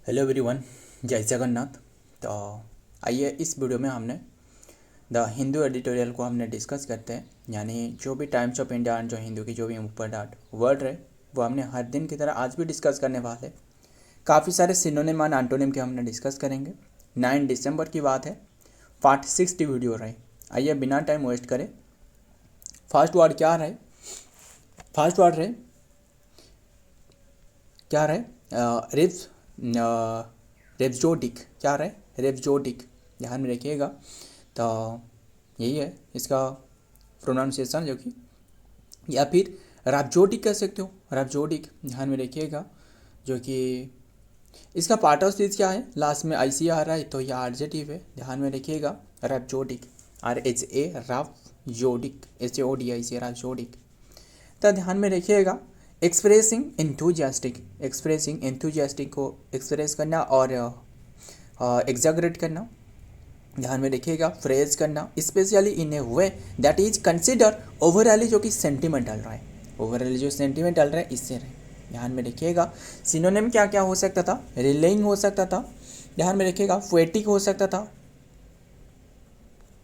Hello everyone, जय जगन्नाथ। तो आइए इस वीडियो में हमने द हिंदू एडिटोरियल को हमने डिस्कस करते हैं। यानी जो भी टाइम्स ऑफ इंडिया एंड जो हिंदू की जो भी इम्पोर्टेंट वर्ड है वो हमने हर दिन की तरह आज भी डिस्कस करने वाले। काफ़ी सारे सिनोनिम एंड एंटोनिम के हमने डिस्कस करेंगे। 9 दिसंबर की बात है, 46 वीडियो रहे। आइए बिना टाइम वेस्ट करें, फर्स्ट वर्ड क्या रहे? फर्स्ट वर्ड रहे क्या रहे? रिप्स रेप्जोटिक। क्या रहे? रेप्जोटिक, ध्यान में रखिएगा। तो यही है इसका प्रोनाउंसिएशन, जो कि या फिर रैप्जोटिक कह सकते हो। रैप्जोटिक ध्यान में रखिएगा, जो कि इसका पार्ट ऑफ स्पीच क्या है, लास्ट में आई सी आ रहा है तो यह एडजेक्टिव है, ध्यान में रखिएगा। रैप्जोटिक, RHA HAODIC रैप्जोटिक। तो ध्यान में रखिएगा, एक्सप्रेसिंग एंथुजियास्टिक, एक्सप्रेसिंग एंथुजियास्टिक को एक्सप्रेस करना और एग्जैगरेट करना, ध्यान में रखिएगा। फ्रेज करना, specially in a way that is consider overly, जो कि सेंटिमेंट डल रहा है, ओवरऑली जो सेंटिमेंट डल रहा है इससे रहे, ध्यान में रखिएगा। सिनोनिम क्या क्या हो सकता था? रिलेइंग हो सकता था, ध्यान में रखिएगा। पोएटिक हो सकता था,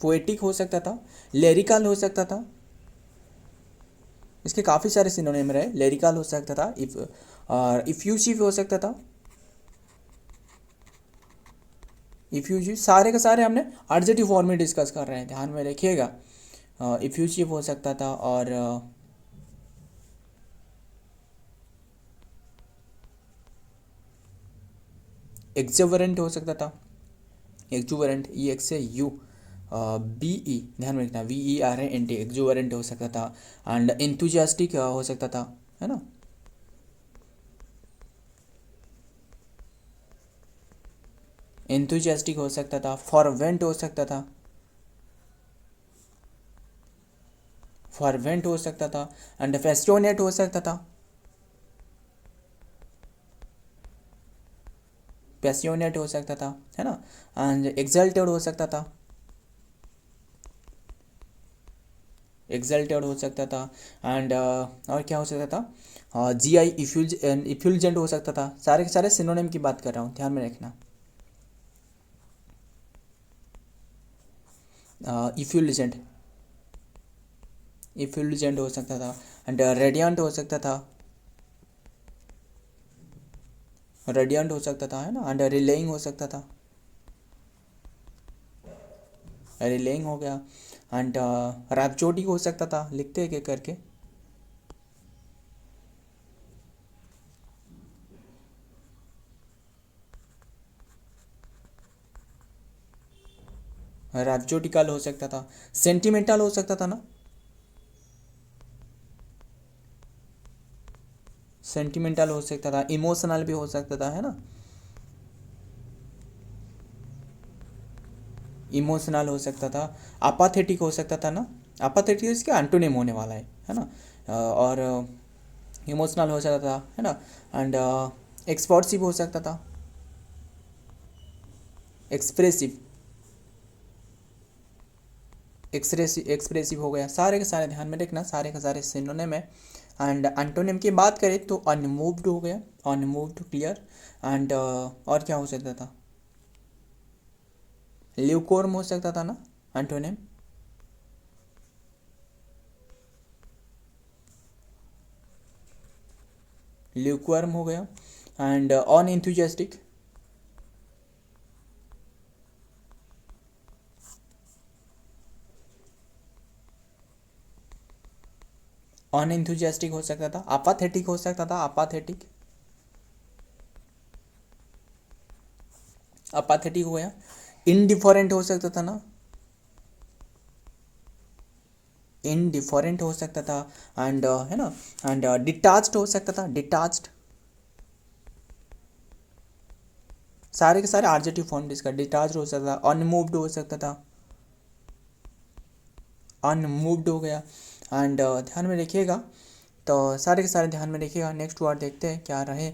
पोएटिक हो सकता था। लिरिकल हो सकता था, इसके काफ़ी सारे सिनोनिम रहे। लिरिकल हो सकता था, इफ्यूसिव हो सकता था, इफ्यूसिव। सारे के सारे हमने एडजेक्टिव फॉर्म में डिस्कस कर रहे हैं, ध्यान में रखिएगा। इफ्यूसिव हो सकता था और एक्सुबरेंट हो सकता था। एक्सुबरेंट, EXAU BE, ध्यान में रखना, VERANT, एक्सुबरेंट हो सकता था। एंड एंथुजियास्टिक हो सकता था, है ना। एंथुजियास्टिक हो सकता था। फॉरवेंट हो सकता था, फॉरवेंट हो सकता था। एंड पैशनेट हो सकता था, पैशनेट हो सकता था, है ना। एंड एक्सल्टेड हो सकता था, एक्सल्टेड हो सकता था। एंड और क्या हो सकता था? GI इफ्यूल्जेंट हो सकता था। सारे के सारे सिनोनिम की बात कर रहा हूँ, ध्यान में रखना। इफ्यूल्जेंट, इफ्यूल्जेंट हो सकता था। एंड रेडियंट हो सकता था, रेडियंट हो सकता था, है ना। एंड रिलेइंग हो सकता था, रिलेइंग हो गया। एंड रैप्सोडिक हो सकता था, लिखते हैं करके। रैप्सोडिकल हो सकता था। सेंटिमेंटल हो सकता था ना, सेंटिमेंटल हो सकता था। इमोशनल भी हो सकता था, है ना। इमोशनल हो सकता था। अपाथेटिक हो सकता था ना, अपाथेटिक इसका एंटोनिम होने वाला है ना। और इमोशनल हो सकता था, है ना। एंड एक्सप्रेसिव हो सकता था, एक्सप्रेसिव, एक्सप्रेसिव हो गया। सारे के सारे ध्यान में रखना, सारे के सारे सिनोनिम है। एंड एंटोनिम की बात करें तो अनमूव्ड हो गया, अनमूव्ड, क्लियर। एंड और क्या हो सकता था? ल्यूकोर्म हो सकता था ना, एंटोनिम। ल्यूकवर्म हो गया। And on enthusiastic, on enthusiastic हो सकता था। अपाथेटिक हो सकता था, अपाथेटिक, अपाथेटिक हो गया। इनडिफरेंट हो सकता था ना, इनडिफरेंट हो सकता था। एंड है ना। एंड डिटाच्ड हो सकता था, डिटाच्ड। सारे के सारे एडजेक्टिव फॉर्म इसका। डिटाच्ड हो सकता था, अनमूव्ड हो सकता था, अनमूव्ड हो गया। एंड ध्यान में रखिएगा, तो सारे के सारे ध्यान में रखिएगा। नेक्स्ट वर्ड देखते हैं क्या रहे।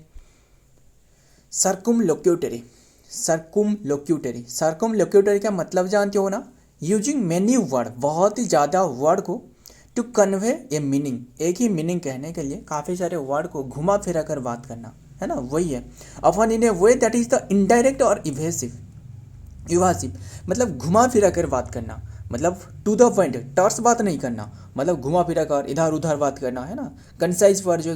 सर्कुमलोक्यूटरी, सर्कुमलोक्यूटरी, सर्कुमलोक्यूटरी का मतलब जानते हो ना? यूजिंग मेनी वर्ड, बहुत ही ज़्यादा वर्ड को टू कन्वे ए मीनिंग, एक ही मीनिंग कहने के लिए काफ़ी सारे वर्ड को घुमा फिरा कर बात करना, है ना, वही है। Upon in a way that is the indirect और इवेसिव, इवासिव मतलब घुमा फिरा कर बात करना, मतलब टू द पॉइंट, टर्स बात नहीं करना, मतलब घुमा फिरा कर इधर उधर बात करना, है ना। कंसाइज पर जो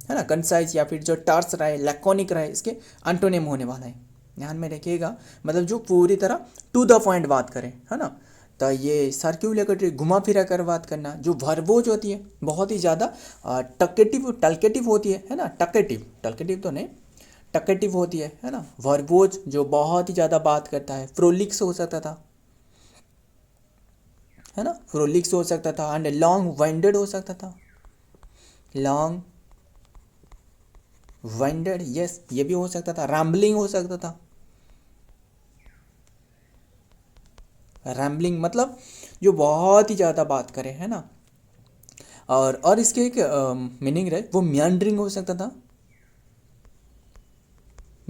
है ना, कंसाइज या फिर जो टर्स रहे, लैकोनिक रहे, इसके एंटोनिम होने वाला है, ध्यान में रखिएगा। मतलब जो पूरी तरह टू द पॉइंट बात करें, है ना। तो ये सर्क्यूलेटरी, घुमा फिरा कर बात करना। जो वर्बोज होती है बहुत ही ज़्यादा टल्केटिव होती है ना, टल्केटिव तो नहीं, टकेटिव होती है ना। वर्बोज जो बहुत ही ज़्यादा बात करता है, प्रोलिक्स हो सकता था, है ना, प्रोलिक्स हो सकता था। एंड लॉन्ग वाइंडेड हो सकता था, लॉन्ग वाइंडेड, यस ये भी हो सकता था। रैम्बलिंग हो सकता था, रैम्बलिंग मतलब जो बहुत ही ज़्यादा बात करे, है ना। और इसके एक मीनिंग रहे, वो मियांडरिंग हो सकता था,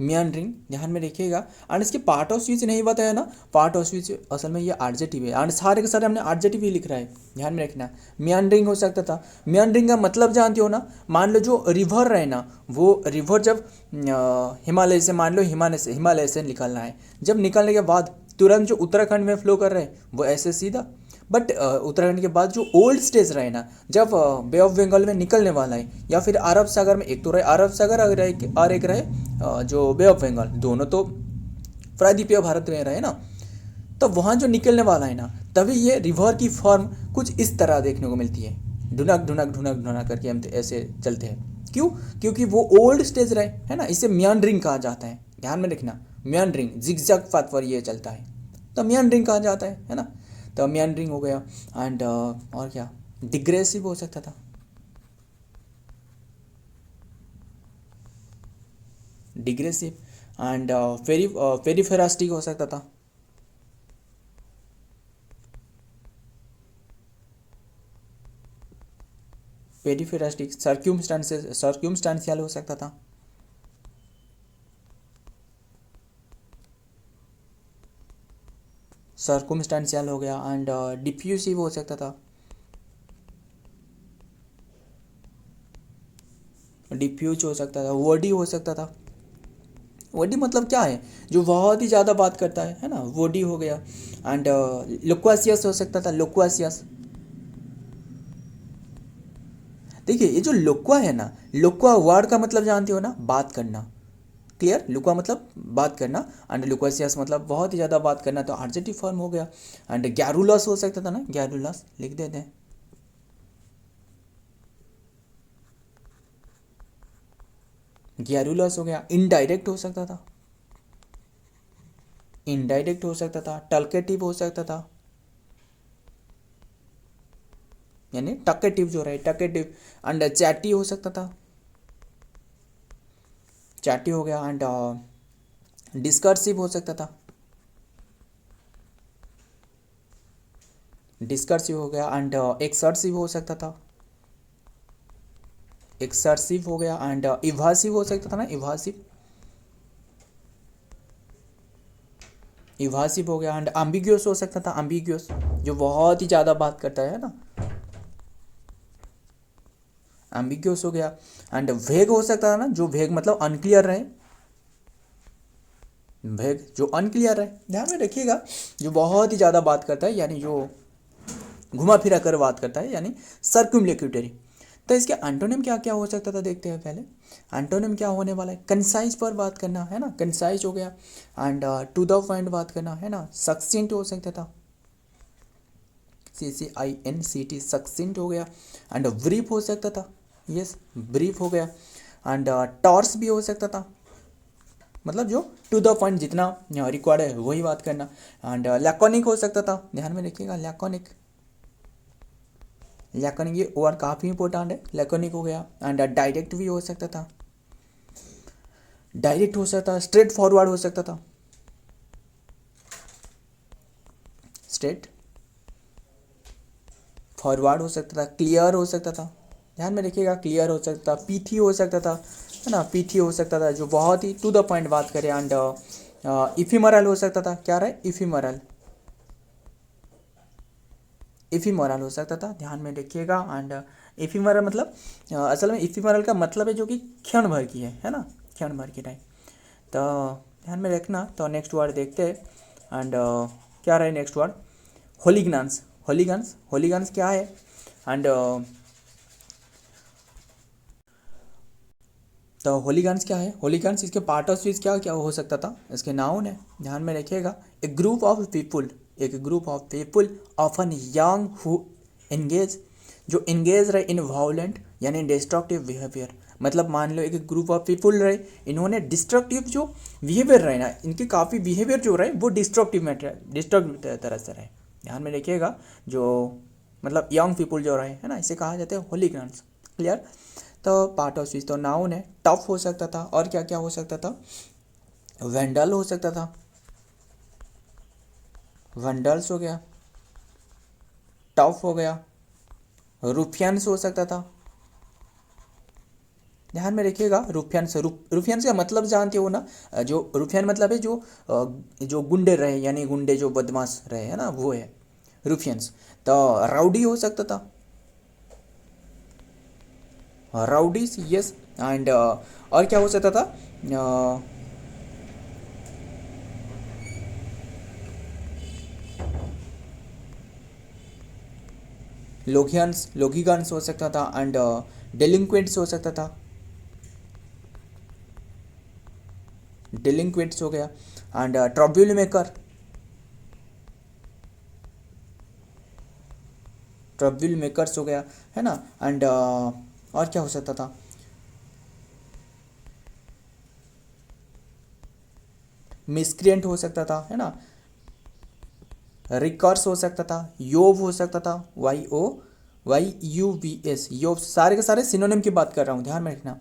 मियांडरिंग, ध्यान में रखिएगा। एंड इसके पार्ट ऑफ स्पीच नहीं बताया ना, पार्ट ऑफ स्पीच असल में ये एडजेक्टिव है, एंड सारे के सारे हमने एडजेक्टिव ही लिख रहा है, ध्यान में रखना। मियांडरिंग हो सकता था। मियांडरिंग का मतलब जानते हो ना, मान लो जो रिवर रहे ना, वो रिवर जब हिमालय से, मान लो हिमालय से निकलना है, जब निकलने के बाद तुरंत जो उत्तराखंड में फ्लो कर रहे हैं वो ऐसे सीधा, बट उत्तराखंड के बाद जो ओल्ड स्टेज रहे ना, जब बे ऑफ बंगाल में निकलने वाला है, या फिर अरब सागर में, एक तो रहे अरब सागर और एक रहे जो बे ऑफ बंगाल, दोनों तो प्रायद्वीपीय भारत में रहे ना, तो वहाँ जो निकलने वाला है ना, तभी ये रिवर की फॉर्म कुछ इस तरह देखने को मिलती है, ढुनक ढुनक ढुनक ढुनक करके हम ऐसे चलते हैं। क्यों? क्योंकि वो ओल्ड स्टेज रहे, है ना, इसे मियांडरिंग कहा जाता है, ध्यान में रखना। मियांडरिंग जिगजैग पाथ पर ये चलता है, तो मियांडरिंग कहा जाता है ना। तो मियांडरिंग हो गया। एंड और क्या, डिग्रेसिव हो सकता था, डिग्रेसिव। एंड पेरिफेरास्टिक हो सकता था, पेरिफेरास्टिक। सर्क्यूमस्टांशियल हो सकता था, सर्कुमस्टांशियल हो गया। एंड डिफ्यूसिव हो सकता था, डिफ्यूज हो सकता था। वर्डी हो सकता था, वर्डी मतलब क्या है, जो बहुत ही ज़्यादा बात करता है ना, वर्डी हो गया। एंड लोक्वासियस हो सकता था, लोक्वासियस। देखिए ये जो लोक्वा है ना, लोक्वा वर्ड का मतलब जानते हो ना, बात करना, क्लियर। लुका मतलब बात करना, एंड लुकासियस मतलब बहुत ही ज़्यादा बात करना, तो एडजेक्टिव फॉर्म हो गया। एंड गैरुलस हो सकता था ना, गैरुलस लिख देते हैं, गैरुलस हो गया। इनडायरेक्ट हो सकता था, इनडायरेक्ट हो सकता था। टल्केटिव हो सकता था, यानी टकेटिव जो रहे, टकेटिव। एंड चैटी हो सकता था, चैटी हो गया। एंड डिस्कर्सिव हो सकता था, डिस्कर्सिव हो गया। एंड एक्सर्सिव हो सकता था, एक्सर्सिव हो गया। एंड इवासिव हो सकता था ना, इवासिव, इवासिव हो गया। एंड एम्बिग्यूस हो सकता था, एम्बिग्यूस जो बहुत ही ज़्यादा बात करता है ना, एम्बिग्यूस हो गया। एंड वेग हो सकता था ना, जो वेग मतलब अनक्लियर रहे, वेग जो अनक्लियर रहे, ध्यान में रखिएगा। जो बहुत ही ज़्यादा बात करता है, यानी जो घुमा फिरा कर बात करता है, यानी सर्क्यूमलोक्यूटरी। तो इसके एंटोनिम क्या क्या हो सकता था, देखते हैं पहले। एंटोनिम क्या होने वाला है, कंसाइज पर बात करना, है ना, कंसाइज हो गया। एंड टू द पॉइंट बात करना, है ना, सक्सेंट हो सकता था, CCINCT, सक्सेंट हो गया। एंड ब्रीफ हो सकता था, यस ब्रीफ हो गया। एंड टॉर्स भी हो सकता था, मतलब जो टू द पॉइंट जितना रिक्वायर्ड है वही बात करना। एंड लैकोनिक हो सकता था, ध्यान में रखिएगा, लैकोनिक, लैकोनिक ये वर्ड काफ़ी इंपॉर्टेंट है, लैकोनिक हो गया। एंड डायरेक्ट भी हो सकता था, डायरेक्ट हो सकता था। स्ट्रेट फॉरवर्ड हो सकता था, स्ट्रेट फॉरवर्ड हो सकता था। क्लियर हो सकता था, ध्यान में रखिएगा, क्लियर हो सकता था। पीथी हो सकता था, है ना, पीथी हो सकता था, जो बहुत ही टू द पॉइंट बात करें। एंड इफिमरल हो सकता था, क्या रहे, इफिमरल, इफिमरल हो सकता था, ध्यान में रखिएगा। एंड इफिमरल मतलब असल में इफिमरल का मतलब है जो कि क्षण भर की है ना, क्षण भर की रहे। तो ध्यान में रखना। तो नेक्स्ट वर्ड देखते हैं। एंड क्या रहे नेक्स्ट वर्ड? होलीगन्स। होलीगन्स, होलीगन्स क्या है? एंड तो होलीगन्स क्या है? होलीगन्स इसके पार्ट ऑफ स्पीच क्या क्या हो सकता था? इसके नाउन है, ध्यान में रखिएगा। ए ग्रुप ऑफ पीपुल, एक group of people often young who engage, जो एंगेज रहे इन वायलेंट यानी डिस्ट्रक्टिव बिहेवियर। मतलब मान लो एक ग्रुप ऑफ पीपुल रहे, इन्होंने डिस्ट्रक्टिव जो बिहेवियर रहे ना, इनके काफ़ी बिहेवियर जो रहे वो डिस्ट्रक्टिव तरह से रहे। ध्यान में रखिएगा। जो मतलब यंग पीपुल जो रहे है ना, इसे कहा जाता है होलीगन्स। क्लियर? तो पार्ट ऑफ स्पीच तो नाउन है। टफ हो सकता था, और क्या क्या हो सकता था? वेंडल हो सकता था, वेंडल्स हो गया, टफ हो गया, रुफियंस हो सकता था। ध्यान में रखिएगा। रुफियंस, रुफियंस का मतलब जानते हो ना? जो रुफियन मतलब है जो गुंडे रहे, यानी गुंडे जो बदमाश रहे है ना, वो है रुफियंस। तो राउडी हो सकता था, राउडीज, यस। एंड और क्या हो सकता था? लोगियंस, लोगिगन्स हो सकता था। एंड डेलिंक्वेंट्स हो सकता था, डेलिंक्वेंट्स हो गया। And trouble maker, trouble makers हो गया, है ना। एंड और क्या हो सकता था? मिसक्रिएंट हो सकता था, है ना। रिकर्स हो सकता था, योव हो सकता था, YOYUVS, योव। सारे के सारे सिनोनिम की बात कर रहा हूँ, ध्यान में रखना।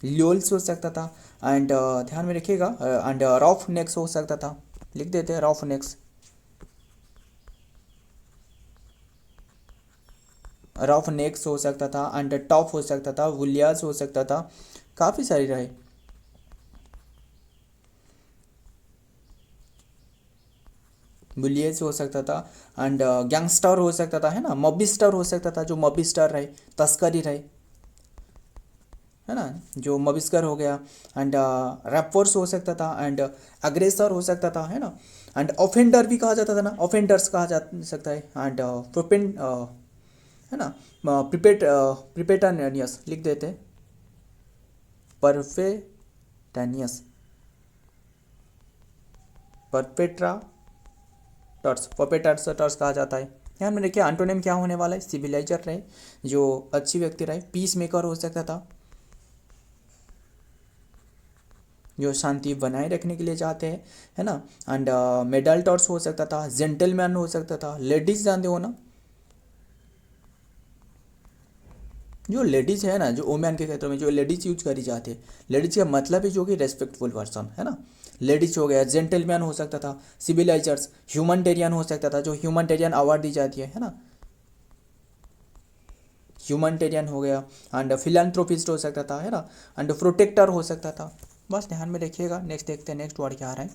ल्योल्स हो सकता था। एंड ध्यान में रखिएगा। एंड रॉफ नेक्स हो सकता था, लिख देते हैं रॉफ नेक्स, रॉफ नेक्स हो सकता था। एंड टॉप हो सकता था, वुलियास हो सकता था, काफ़ी सारी रहे। बुलियस हो सकता था। एंड गैंगस्टर हो सकता था, है ना। मॉबिस्टर हो सकता था, जो मॉबिस्टर रहे, तस्करी रहे, है ना, जो मॉबिस्कर हो गया। एंड रैपर्स हो सकता था। एंड अग्रेसर हो सकता था, है ना। एंड ऑफेंडर भी कहा जाता था ना, ऑफेंडर्स कहा जा सकता है। एंड प्रोपेंड, है ना, प्रिपेटानियस लिख देते, परफेटानियस, परपेट्रा टर्स, परपेट्राटर्स कहा जाता है। ध्यान में देखिए। एंटोनिम क्या होने वाला है? सिविलाइजर रहे, जो अच्छी व्यक्ति रहे। पीस मेकर हो सकता था, जो शांति बनाए रखने के लिए चाहते हैं, है ना। एंड मेडल्टर्स हो सकता था, जेंटलमैन हो सकता था। लेडीज जानते हो ना, जो लेडीज है ना, जो वोमेन के क्षेत्र में जो लेडीज यूज करी जाती है, लेडीज का मतलब है जो कि रेस्पेक्टफुल पर्सन, है ना। लेडीज हो गया, जेंटलमैन हो सकता था, सिविलाइजर्स, ह्यूमनिटेरियन हो सकता था, जो ह्यूमनिटेरियन अवार्ड दी जाती है ना, ह्यूमनिटेरियन हो गया। एंड फिलैंथ्रोपिस्ट हो सकता था, है ना। एंड प्रोटेक्टर हो सकता था। बस ध्यान में रखिएगा। नेक्स्ट देखते हैं, नेक्स्ट वर्ड क्या आ रहा है?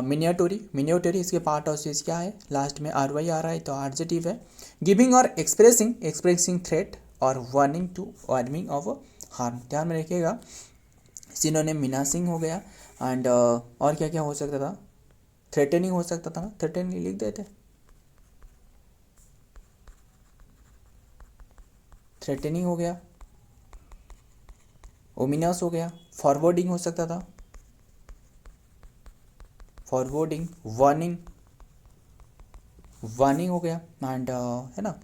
मिनिएटोरी, मिनिएटोरी इसके पार्ट ऑफ स्पीच क्या है? लास्ट में RY आ रहा है, तो एडजेक्टिव है। गिविंग और एक्सप्रेसिंग, एक्सप्रेसिंग थ्रेट और warning to warning of harm. ध्यान में रखिएगा। सिनोनिम मिनासिंग हो गया। एंड और क्या क्या हो सकता था? थ्रेटनिंग हो सकता था ना, थ्रेटनिंग लिख देते, थ्रेटनिंग हो गया। ओमिनस हो गया। फॉरवर्डिंग हो सकता था, फॉरवर्डिंग। वार्निंग, वार्निंग हो गया। एंड है ना,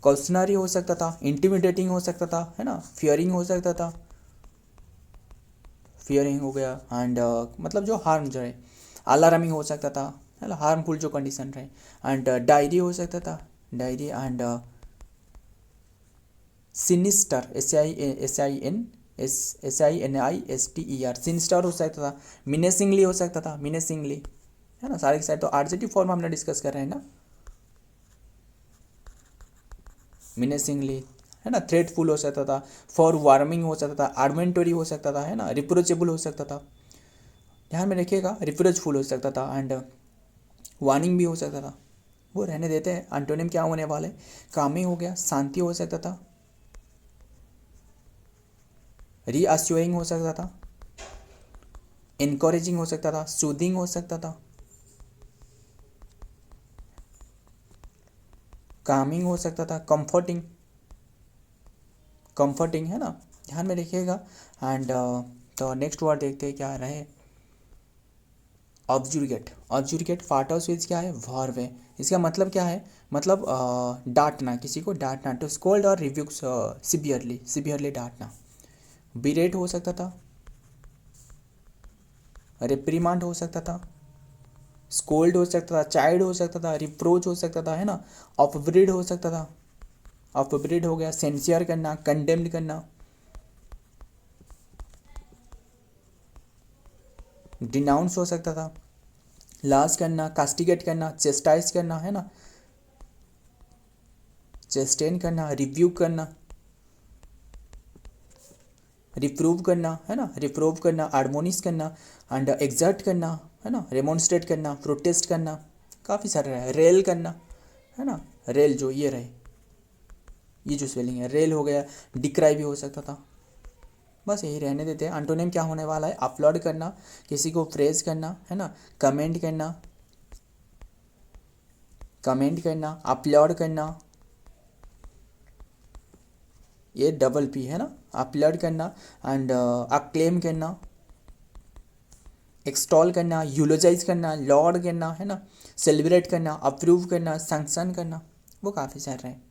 कॉल्सनरी हो सकता था, इंटिमिडेटिंग हो सकता था, है ना। फियरिंग हो सकता था, फियरिंग हो गया। एंड मतलब जो हार्म जो है, अलार्मिंग हो सकता था, है ना, हार्मफुल जो कंडीशन रहे। एंड डायरी हो सकता था, diary. And sinister, SINISTER, sinister हो सकता था। मिनेसिंगली हो सकता था, मिनेसिंगली, है ना। सारे के सारे तो एडजेक्टिव फॉर्म हमने डिस्कस कर रहे हैं ना। मिनेसिंगली, है ना। थ्रेटफुल हो सकता था, फॉर वार्मिंग हो सकता था, आर्मेंटरी हो सकता था, है ना। रिप्रोचेबल हो सकता था, ध्यान में रखिएगा। रिप्रोचफुल हो सकता था। एंड वार्निंग भी हो सकता था। वो रहने देते हैं। एंटोनिम क्या होने वाले? कामी हो गया, शांति हो सकता था, रीअश्योरिंग हो सकता था, इनकरेजिंग हो सकता था, सूदिंग हो सकता था, कामिंग हो सकता था, कंफर्टिंग, कंफर्टिंग है ना, ध्यान में रखिएगा। एंड तो नेक्स्ट वर्ड देखते हैं क्या रहे, ऑब्जुर्गेट। ऑब्जुर्गेट पार्ट स्विच क्या है, वर्ब है। इसका मतलब क्या है, मतलब डांटना, किसी को डांटना, टू स्कोल्ड और रिव्यू सिवियरली, सिवियरली डांटना। बिरेट हो सकता था, रिप्रीमांड हो सकता था, स्कोल्ड हो सकता था, चाइल्ड हो सकता था, रिप्रोच हो सकता था, है ना, अपब्रीड हो सकता था, अपब्रीड हो गया, सेंसियर करना, कंडेम्ड करना, डिनाउंस हो सकता था, लाश करना, कास्टिगेट करना, चेस्टाइज करना, है ना, चेस्टेन करना, रिव्यू करना, रिप्रूव करना, है ना, रिप्रूव करना, एडमोनिश करना, एंड एग्जर्ट करना, है ना, रेमोन्स्ट्रेट करना, प्रोटेस्ट करना, काफ़ी सारे रहे, रेल करना, है ना, रेल जो ये रहे, ये जो स्पेलिंग है रेल हो गया, डिक्राई भी हो सकता था। बस यही रहने देते हैं। एंटोनिम क्या होने वाला है, अपलोड करना, किसी को प्रेज करना, है ना, कमेंट करना, कमेंट करना, अपलोड करना, ये डबल पी है ना, अपलोड करना, एंड अक्लेम करना, एक्सटॉल करना, यूलोजाइज करना, लॉर्ड करना, है ना, सेलिब्रेट करना, अप्रूव करना, सैंक्शन करना, वो काफ़ी सारे हैं।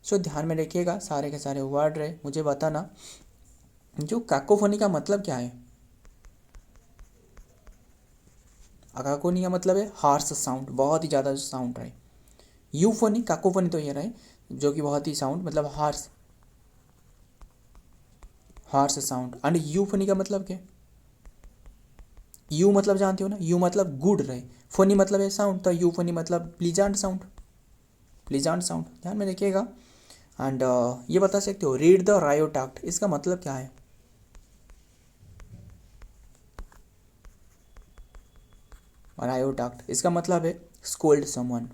सो ध्यान में रखिएगा, सारे के सारे वर्ड रहे। मुझे बताना जो काकोफोनी का मतलब क्या है। काकोफोनी का मतलब है हार्श साउंड, बहुत ही ज़्यादा साउंड रहे। यूफोनी, काकोफोनी तो ये रहे जो कि बहुत ही साउंड, मतलब हार्श, हार्श साउंड। एंड यूफोनी का मतलब क्या, यू मतलब जानते हो ना, यू मतलब गुड रहे, फोनी मतलब है साउंड, तो यू फोनी मतलब प्लीजेंट साउंड, प्लीजेंट साउंड, ध्यान में रखिएगा। एंड ये बता सकते हो रीड द रायोट एक्ट, इसका मतलब क्या है। रायोट एक्ट इसका मतलब है स्कोल्ड समवन,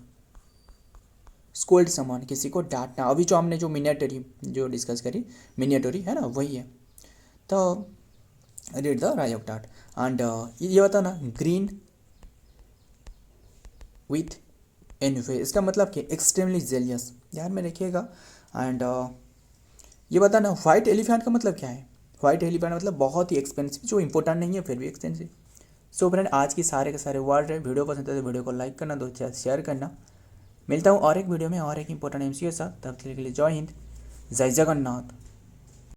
स्कोल्ड समवन, किसी को डांटना। अभी जो हमने जो मिनिएटरी जो डिस्कस करी, मिनिएटरी है ना, वही है। तो read the riot act. And ये बताना ग्रीन विथ एनवे, इसका मतलब कि एक्सट्रीमली जेलियस, ध्यान में रखिएगा। एंड ये बताना वाइट एलिफेंट का मतलब क्या है। वाइट एलिफेंट मतलब बहुत ही एक्सपेंसिव, जो इंपॉर्टेंट नहीं है फिर भी एक्सपेंसिव। सो फ्रेंड, आज की सारे के सारे वर्ड है। वीडियो पसंद है तो वीडियो को लाइक करना, दोस्तों शेयर करना। मिलता हूँ और एक वीडियो में और एक इंपॉर्टेंट एमसीक्यू के साथ, तब तक के लिए जय हिंद, जय जगन्नाथ।